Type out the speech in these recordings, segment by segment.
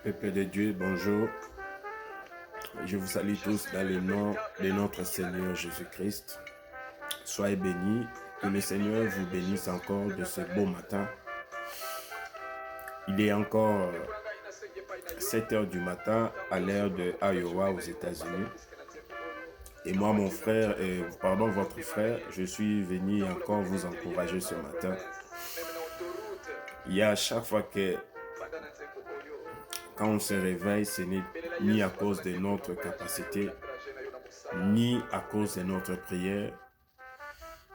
Peuple de Dieu, bonjour. Je vous salue tous dans le nom de notre Seigneur Jésus-Christ. Soyez bénis, que le Seigneur vous bénisse encore de ce beau matin. Il est encore 7 heures du matin à l'heure de Iowa aux États-Unis. Et moi, votre frère, je suis venu encore vous encourager ce matin. Il y a à chaque fois que quand on se réveille, ce n'est ni à cause de notre capacité, ni à cause de notre prière,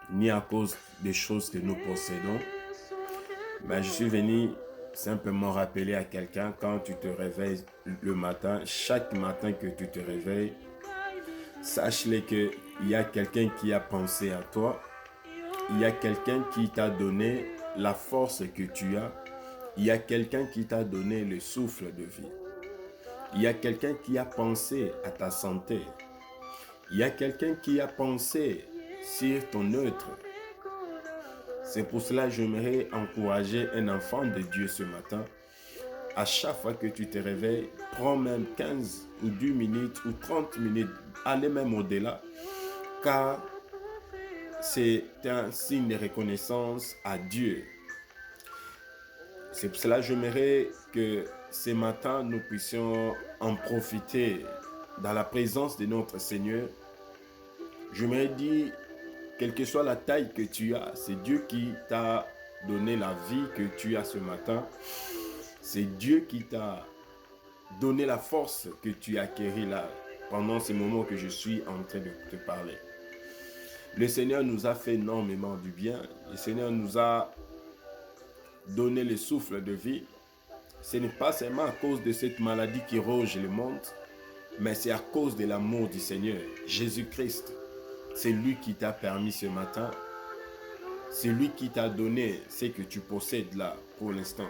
ni à cause des choses que nous possédons. Mais je suis venu simplement rappeler à quelqu'un, quand tu te réveilles le matin, chaque matin que tu te réveilles, sache-le qu'il y a quelqu'un qui a pensé à toi, il y a quelqu'un qui t'a donné la force que tu as, il y a quelqu'un qui t'a donné le souffle de vie. Il y a quelqu'un qui a pensé à ta santé. Il y a quelqu'un qui a pensé sur ton neutre. C'est pour cela que j'aimerais encourager un enfant de Dieu ce matin. À chaque fois que tu te réveilles, prends même 15 ou 10 minutes ou 30 minutes, allez même au-delà, car c'est un signe de reconnaissance à Dieu. C'est pour cela que j'aimerais que ce matin, nous puissions en profiter dans la présence de notre Seigneur. J'aimerais dire, quelle que soit la taille que tu as, c'est Dieu qui t'a donné la vie que tu as ce matin. C'est Dieu qui t'a donné la force que tu as acquérie là, pendant ces moments que je suis en train de te parler. Le Seigneur nous a fait énormément du bien. Le Seigneur nous a donner le souffle de vie. Ce n'est pas seulement à cause de cette maladie qui ronge le monde, mais c'est à cause de l'amour du Seigneur, Jésus-Christ. C'est lui qui t'a permis ce matin. C'est lui qui t'a donné ce que tu possèdes là pour l'instant.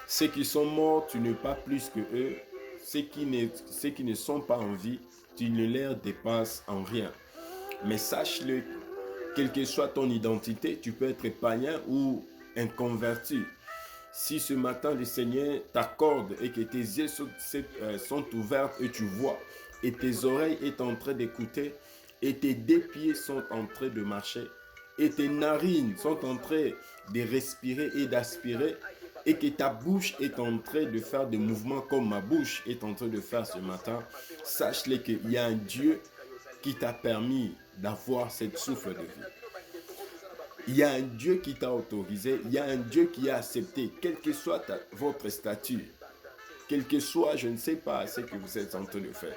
Ceux qui sont morts, tu n'es pas plus que eux. Ceux qui ne sont pas en vie, tu ne leur dépasses en rien. Mais sache-le, quelle que soit ton identité, tu peux être païen ou un converti. Si ce matin le Seigneur t'accorde et que tes yeux sont ouverts et tu vois, et tes oreilles sont en train d'écouter, et tes deux pieds sont en train de marcher, et tes narines sont en train de respirer et d'aspirer, et que ta bouche est en train de faire des mouvements comme ma bouche est en train de faire ce matin, sache-le qu'il y a un Dieu qui t'a permis d'avoir cette souffle de vie. Il y a un Dieu qui t'a autorisé, il y a un Dieu qui a accepté, quel que soit votre statut, quel que soit, je ne sais pas, ce que vous êtes en train de faire.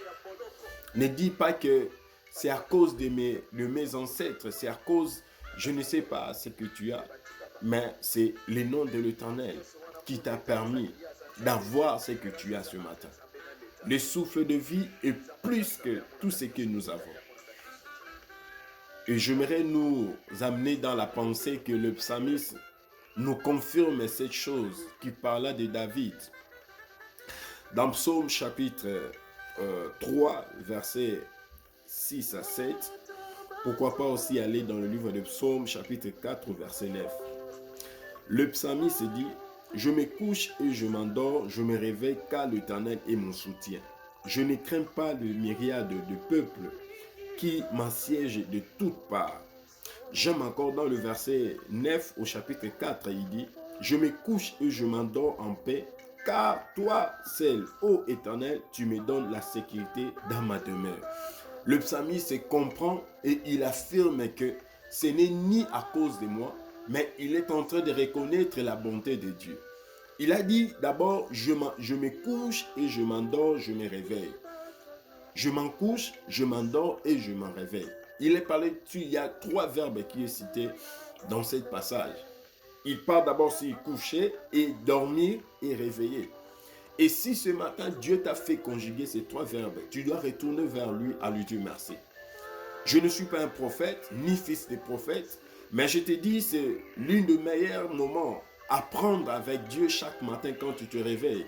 Ne dis pas que c'est à cause de mes ancêtres, c'est à cause, je ne sais pas ce que tu as, mais c'est le nom de l'Éternel qui t'a permis d'avoir ce que tu as ce matin. Le souffle de vie est plus que tout ce que nous avons. Et j'aimerais nous amener dans la pensée que le psalmiste nous confirme cette chose qui parla de David. Dans Psaume chapitre 3, versets 6 à 7, pourquoi pas aussi aller dans le livre de Psaume chapitre 4, verset 9. Le psalmiste dit, « Je me couche et je m'endors, je me réveille car l'Éternel est mon soutien. Je ne crains pas le myriade de peuples qui m'assiège de toutes parts. » J'aime encore dans le verset 9 au chapitre 4, il dit, « Je me couche et je m'endors en paix, car toi seul, ô Éternel, tu me donnes la sécurité dans ma demeure. » Le psalmiste comprend et il affirme que ce n'est ni à cause de moi, mais il est en train de reconnaître la bonté de Dieu. Il a dit d'abord, je me couche et je m'endors, je me réveille. Je m'en couche, je m'endors et je m'en réveille. Il est parlé dessus, il y a 3 verbes qui est cité dans ce passage. Il parle d'abord sur coucher et dormir et réveiller. Et si ce matin Dieu t'a fait conjuguer ces 3 verbes, tu dois retourner vers lui à lui dire merci. Je ne suis pas un prophète, ni fils de prophète, mais je te dis, c'est l'un des meilleurs moments à prendre avec Dieu chaque matin quand tu te réveilles.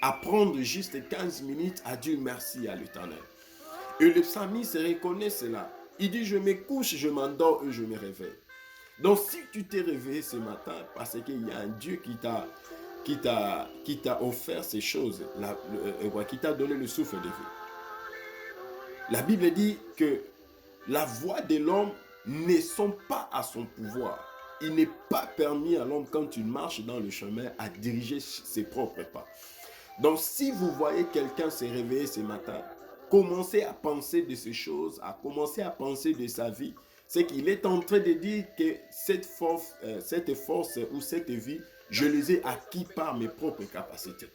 À prendre juste 15 minutes à dire merci à l'Éternel. Et le psalmiste reconnaît cela. Il dit, je me couche, je m'endors et je me réveille. Donc si tu t'es réveillé ce matin, parce qu'il y a un Dieu qui t'a qui t'a offert ces choses, qui t'a donné le souffle de vie. La Bible dit que la voix de l'homme ne sont pas à son pouvoir. Il n'est pas permis à l'homme, quand il marche dans le chemin, à diriger ses propres pas. Donc, si vous voyez quelqu'un se réveiller ce matin, commencer à penser de ces choses, à commencer à penser de sa vie, c'est qu'il est en train de dire que cette force ou cette vie, je les ai acquis par mes propres capacités.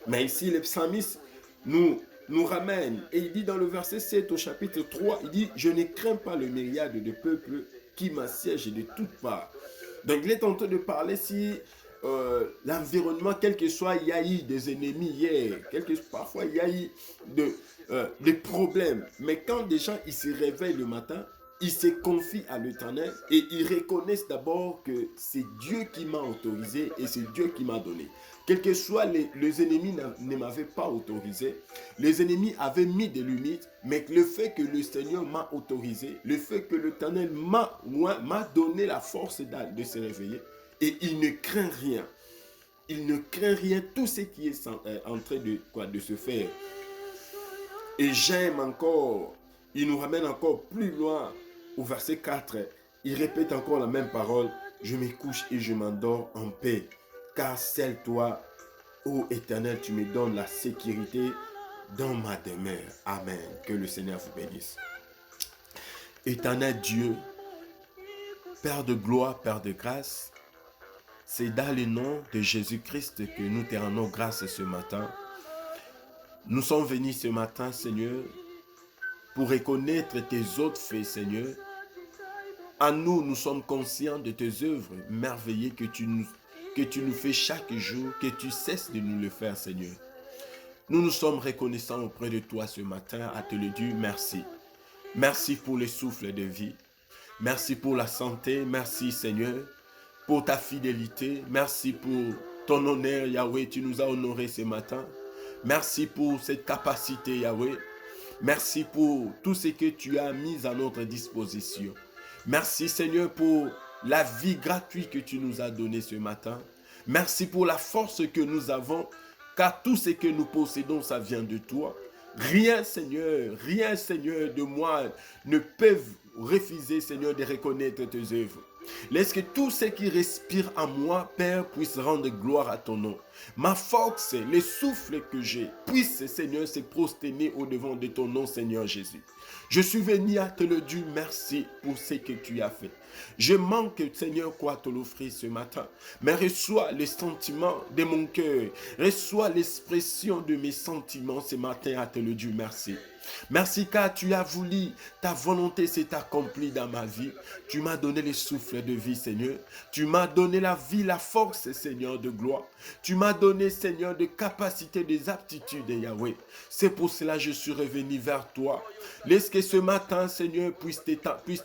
Mais ici, le psalmiste nous ramène, et il dit dans le verset 7 au chapitre 3, il dit « Je ne crains pas le myriade de peuples qui m'assiègent de toutes parts. » Donc il est en train de parler si l'environnement, quel que soit, il y a eu des ennemis hier, parfois il y a eu des problèmes, mais quand des gens ils se réveillent le matin, ils se confient à l'Éternel et ils reconnaissent d'abord que c'est Dieu qui m'a autorisé et c'est Dieu qui m'a donné. Quels que soient les ennemis ne m'avaient pas autorisé, les ennemis avaient mis des limites, mais le fait que le Seigneur m'a autorisé, le fait que l'Éternel m'a donné la force de se réveiller, et il ne craint rien. Il ne craint rien, tout ce qui est en train de se faire. Et j'aime encore, il nous ramène encore plus loin au verset 4. Il répète encore la même parole. Je me couche et je m'endors en paix. Car seul toi, ô Éternel, tu me donnes la sécurité dans ma demeure. Amen. Que le Seigneur vous bénisse. Éternel Dieu, Père de gloire, Père de grâce, c'est dans le nom de Jésus-Christ que nous te rendons grâce ce matin. Nous sommes venus ce matin, Seigneur, pour reconnaître tes autres faits, Seigneur. En nous, nous sommes conscients de tes œuvres merveilleuses que tu nous fais chaque jour, que tu cesses de nous le faire, Seigneur. Nous nous sommes reconnaissants auprès de toi ce matin à te le dire merci. Merci pour le souffle de vie. Merci pour la santé. Merci, Seigneur, pour ta fidélité. Merci pour ton honneur, Yahweh. Tu nous as honorés ce matin. Merci pour cette capacité, Yahweh. Merci pour tout ce que tu as mis à notre disposition. Merci, Seigneur, pour la vie gratuite que tu nous as donnée ce matin. Merci pour la force que nous avons, car tout ce que nous possédons, ça vient de toi. Rien, Seigneur, de moi ne peut refuser, Seigneur, de reconnaître tes œuvres. Laisse que tout ce qui respire en moi, Père, puisse rendre gloire à ton nom. Ma force, le souffle que j'ai, puisse, Seigneur, se prosterner au-devant de ton nom, Seigneur Jésus. Je suis venu à te le dire merci pour ce que tu as fait. Je manque, Seigneur, quoi te l'offrir ce matin. Mais reçois les sentiments de mon cœur. Reçois l'expression de mes sentiments ce matin à te le dire merci. Merci car tu as voulu, ta volonté s'est accomplie dans ma vie. Tu m'as donné le souffle de vie, Seigneur. Tu m'as donné la vie, la force, Seigneur, de gloire. Tu m'as donné, Seigneur, des capacités, des aptitudes, Yahweh. C'est pour cela que je suis revenu vers toi. Laisse que ce matin, Seigneur, puisse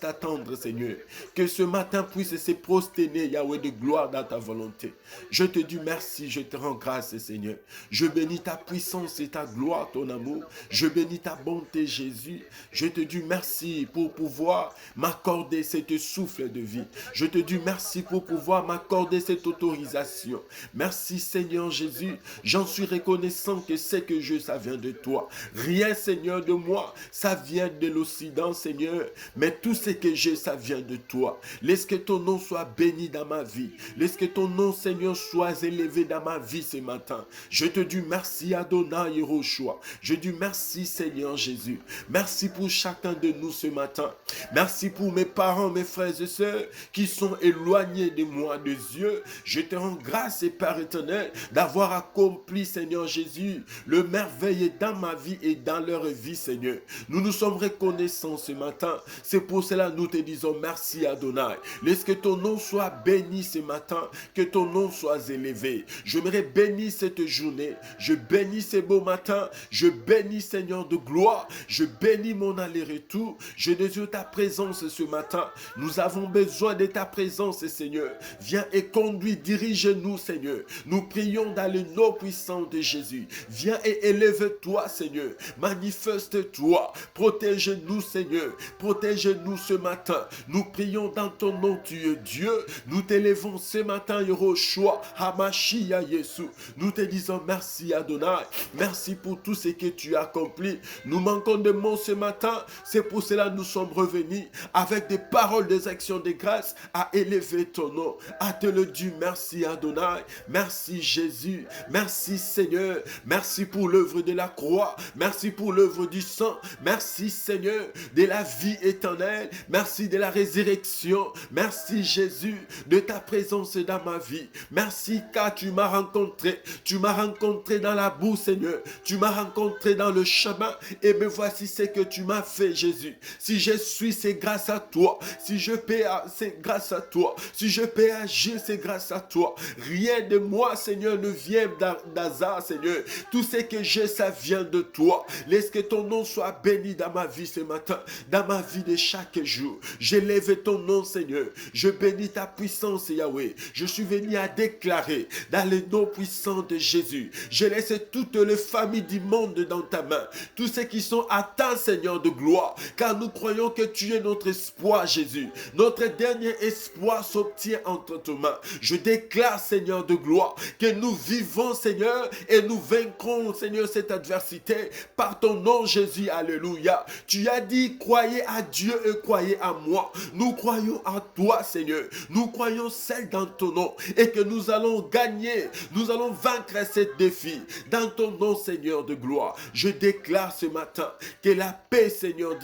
t'attendre, Seigneur. Que ce matin puisse se prosterner, Yahweh, de gloire dans ta volonté. Je te dis merci, je te rends grâce, Seigneur. Je bénis ta puissance et ta gloire, ton amour. Je bénis ta bonté, Jésus. Je te dis merci pour pouvoir m'accorder cette souffle de vie. Je te dis merci pour pouvoir m'accorder cette autorisation. Merci, Seigneur Jésus. J'en suis reconnaissant que ce que je, ça vient de toi. Rien, Seigneur, de moi, ça vient de l'Occident, Seigneur. Mais tout ce que j'ai, ça vient de toi. Laisse que ton nom soit béni dans ma vie. Laisse que ton nom, Seigneur, soit élevé dans ma vie ce matin. Je te dis merci, Adonai Yehoshua. Je dis merci, Seigneur Jésus. Merci pour chacun de nous ce matin. Merci pour mes parents, mes frères et sœurs qui sont éloignés de moi, de Dieu. Je te rends grâce, Père éternel, d'avoir accompli, Seigneur Jésus, le merveille dans ma vie et dans leur vie, Seigneur. Nous nous sommes reconnaissants ce matin. C'est pour cela que nous te disons merci, Adonai. Laisse que ton nom soit béni ce matin, que ton nom soit élevé. J'aimerais bénir cette journée. Je bénis ce beau matin. Je bénis, Seigneur de gloire. Je bénis mon aller-retour. Je désire ta présence ce matin. Nous avons besoin de ta présence, Seigneur. Viens et conduis, dirige-nous, Seigneur. Nous prions dans le nom puissant de Jésus. Viens et élève-toi, Seigneur. Manifeste-toi. Protège-nous, Seigneur. Protège-nous ce matin. Nous prions prions dans ton nom, tu es Dieu. Nous t'élevons ce matin, Yehoshua, Hamashia Yesu. Nous te disons merci Adonai. Merci pour tout ce que tu as accompli. Nous manquons de mots ce matin. C'est pour cela que nous sommes revenus avec des paroles, des actions de grâce à élever ton nom, à te le dire. Merci Adonai. Merci Jésus. Merci Seigneur. Merci pour l'œuvre de la croix. Merci pour l'œuvre du sang. Merci Seigneur de la vie éternelle. Merci de la résurrection. Merci Jésus de ta présence dans ma vie. Merci car tu m'as rencontré. Tu m'as rencontré dans la boue Seigneur. Tu m'as rencontré dans le chemin et me voici ce que tu m'as fait Jésus. Si je suis, c'est grâce à toi. Si je peux, c'est grâce à toi. Si je peux agir, c'est grâce à toi. Rien de moi Seigneur ne vient d'hasard Seigneur. Tout ce que j'ai, ça vient de toi. Laisse que ton nom soit béni dans ma vie ce matin, dans ma vie de chaque jour. J'élève ton nom Seigneur. Je bénis ta puissance Yahweh. Je suis venu à déclarer dans le nom puissant de Jésus. Je laisse toutes les familles du monde dans ta main. Tous ceux qui sont atteints Seigneur de gloire. Car nous croyons que tu es notre espoir Jésus. Notre dernier espoir s'obtient entre tes mains. Je déclare Seigneur de gloire que nous vivons Seigneur et nous vaincrons Seigneur cette adversité par ton nom Jésus. Alléluia. Tu as dit croyez à Dieu et croyez à moi. Nous croyons à toi Seigneur. Nous croyons seul dans ton nom et que nous allons gagner. Nous allons vaincre cette défi dans ton nom Seigneur de gloire. Je déclare ce matin que la paix Seigneur,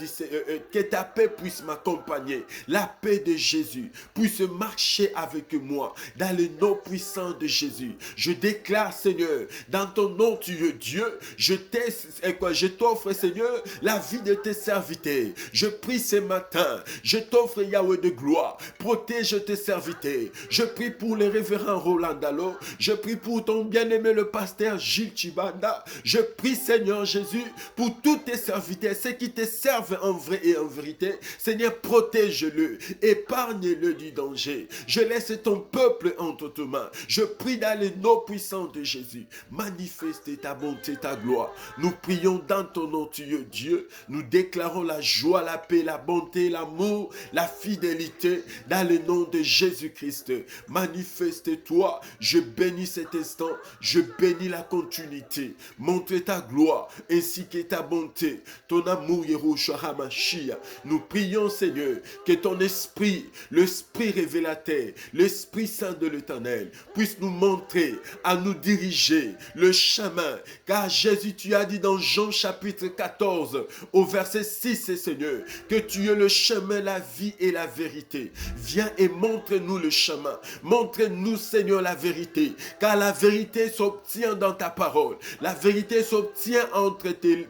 que ta paix puisse m'accompagner. La paix de Jésus puisse marcher avec moi dans le nom puissant de Jésus. Je déclare Seigneur, dans ton nom tu es Dieu. Je t'offre Seigneur la vie de tes serviteurs. Je prie ce matin. Je t'offre Yahweh de gloire. Protège tes serviteurs. Je prie pour le révérend Roland Dalo. Je prie pour ton bien-aimé le pasteur Gilles Chibanda. Je prie Seigneur Jésus pour tous tes serviteurs, ceux qui te servent en vrai et en vérité. Seigneur, protège-le. Épargne-le du danger. Je laisse ton peuple entre tes mains. Je prie dans le nom puissant de Jésus. Manifeste ta bonté, ta gloire. Nous prions dans ton nom, tu es Dieu. Nous déclarons la joie, la paix, la bonté, l'amour, la fidélité dans le nom de Jésus-Christ. Manifeste-toi. Je bénis cet instant. Je bénis la continuité. Montre ta gloire ainsi que ta bonté, ton amour, Yehoshua HaMashiach. Nous prions, Seigneur, que ton esprit, l'esprit révélateur, l'Esprit Saint de l'Éternel, puisse nous montrer, à nous diriger le chemin. Car Jésus, tu as dit dans Jean chapitre 14, au verset 6, Seigneur, que tu es le chemin, la vie et la vérité. Viens et montre-nous le chemin. Montre-nous, Seigneur, la vérité. Car la vérité s'obtient dans ta parole. La vérité s'obtient entre tes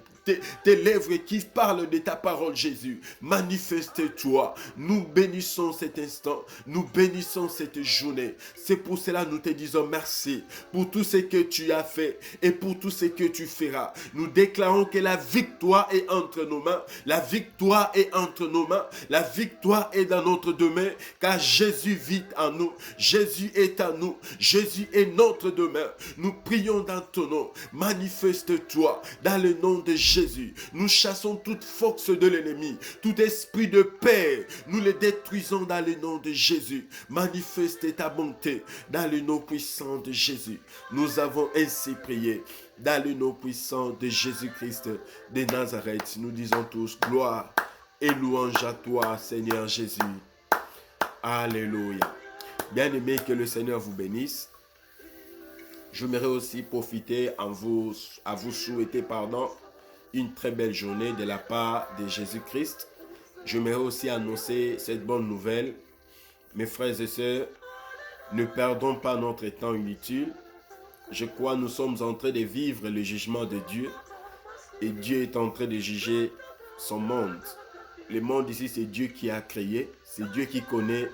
lèvres qui parlent de ta parole, Jésus. Manifeste-toi. Nous bénissons cet instant. Nous bénissons cette journée. C'est pour cela que nous te disons merci pour tout ce que tu as fait et pour tout ce que tu feras. Nous déclarons que la victoire est entre nos mains. La victoire est entre nos mains. La victoire est dans notre demain, car Jésus vit en nous. Jésus est en nous. Jésus est notre demain. Nous prions dans ton nom. Manifeste-toi dans le nom de Jésus. Nous chassons toute force de l'ennemi, tout esprit de paix, nous les détruisons dans le nom de Jésus. Manifeste ta bonté dans le nom puissant de Jésus. Nous avons ainsi prié dans le nom puissant de Jésus-Christ de Nazareth. Nous disons tous gloire et louange à toi, Seigneur Jésus. Alléluia. Bien-aimés, que le Seigneur vous bénisse. J'aimerais aussi profiter à vous souhaiter une très belle journée de la part de Jésus-Christ. J'aimerais aussi annoncer cette bonne nouvelle. Mes frères et sœurs, ne perdons pas notre temps inutile. Je crois que nous sommes en train de vivre le jugement de Dieu. Et Dieu est en train de juger son monde. Le monde ici, c'est Dieu qui a créé. C'est Dieu qui connaît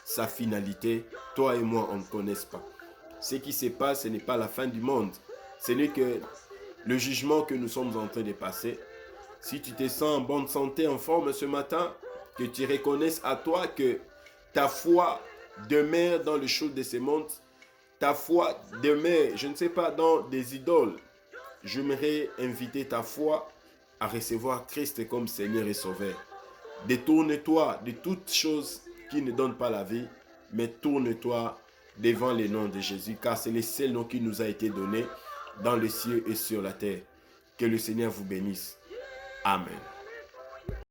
sa finalité. Toi et moi, on ne connaît pas. Ce qui se passe, ce n'est pas la fin du monde. Ce n'est que le jugement que nous sommes en train de passer. Si tu te sens en bonne santé, en forme ce matin, que tu reconnaisses à toi que ta foi demeure dans les choses de ce monde, ta foi demeure, je ne sais pas, dans des idoles. J'aimerais inviter ta foi à recevoir Christ comme Seigneur et Sauveur. Détourne-toi de toutes choses qui ne donne pas la vie, mais tourne-toi devant le nom de Jésus, car c'est le seul nom qui nous a été donné dans les cieux et sur la terre. Que le Seigneur vous bénisse. Amen.